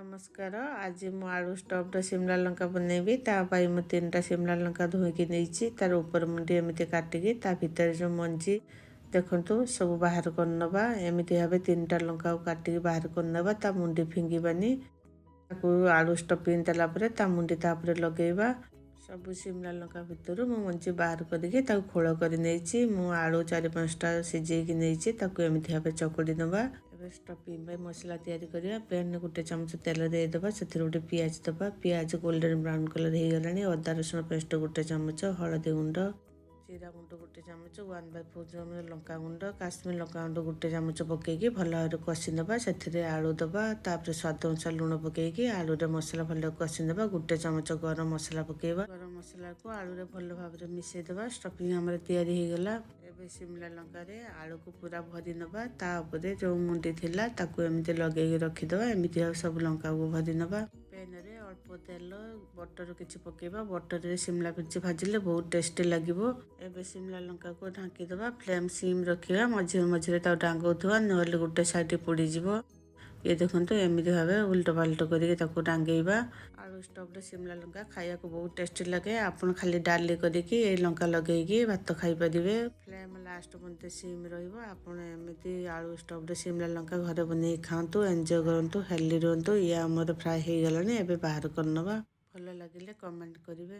नमस्कार। आज मु आलू स्टफ्ड शिमला लंका बनैबी। तापाई मु 3टा शिमला लंका धोईकी नहीं तार ऊपर मुंडी एमती काटिकी ता भितर जो मंजी देखंतु सब बाहर करनबा। एमती भावे 3टा लंका काटिकी बाहर करनबा। ता मुंडी फिंगिबानी ताकू आलू स्टफिंग देला परे ता मुंडी तापरे लगेइबा। सब शिमला लंका भितर मु मंजी बाहर करके ताकू खोल कर नहीं मु आलू 4-5टा सिझेकी नहीं ताकू एमती भावे चकड़ी नबा। स्टफिंग मसला तैयारी करिया। पैन गोटे चामच तेल देदेबा। से गोटे पियाज दबा। पियाज गोल्डन ब्राउन कलर हो गलानी। अदा रसुण पेस्ट गोटे चामच, हलदी गुंड, जीरा गुंड गोटे चामच, 1/4 चामच लंका गुंड, काश्मीर लंका गुंड गोटे चामच पकईकी भल भाव कषि नबा। से आलू दबा। तापर स्वाद अनुसार लुण पकईकी आलू रे मसला भल कषि नबा। गोटे चामच गरम मसला पकईबा। गरम मसला को आलू रे भल भाव मिसई दबा। स्टफिंग हमर तैयारी हो गला। एबे शिमला लंका रे आलू को पूरा भरी नबा। ता ऊपर जो मुंडी थिला ताकू एमती लगेई रखिदबा। एमती सब लंका को भरी नबा। पैन रे अल्प तेल बटर किछि पकेबा। बटर रे शिमला मिर्च भाजिले बहुत टेस्टी लागिबो। एबे शिमला लंका को ढांकी दबा। फ्लेम सिम रखिबा। मझे मझे ता डांगौथवा नहले गोटे साइड पोड़ी जिवो। ये देखंतु एमती भावे उल्टा पाल्टा करके ताकू डांगेइबा। आलू स्टफ्ड शिमला लंका खाया को बहुत टेस्टी लगे। आपण खाली डाली करके ए लंका लगेइकी भात खाई परिबे। फ्लेम लास्ट पन्ते सिम रहिबो। आपण एमती आलू स्टफ्ड शिमला लंका घरे बनै खांतु, एंजॉय करंतु, हेल्दी रहंतु। ये हमर फ्राई हो गलानी। एबे बाहर करनबा। भल लागिले कमेंट करिवे।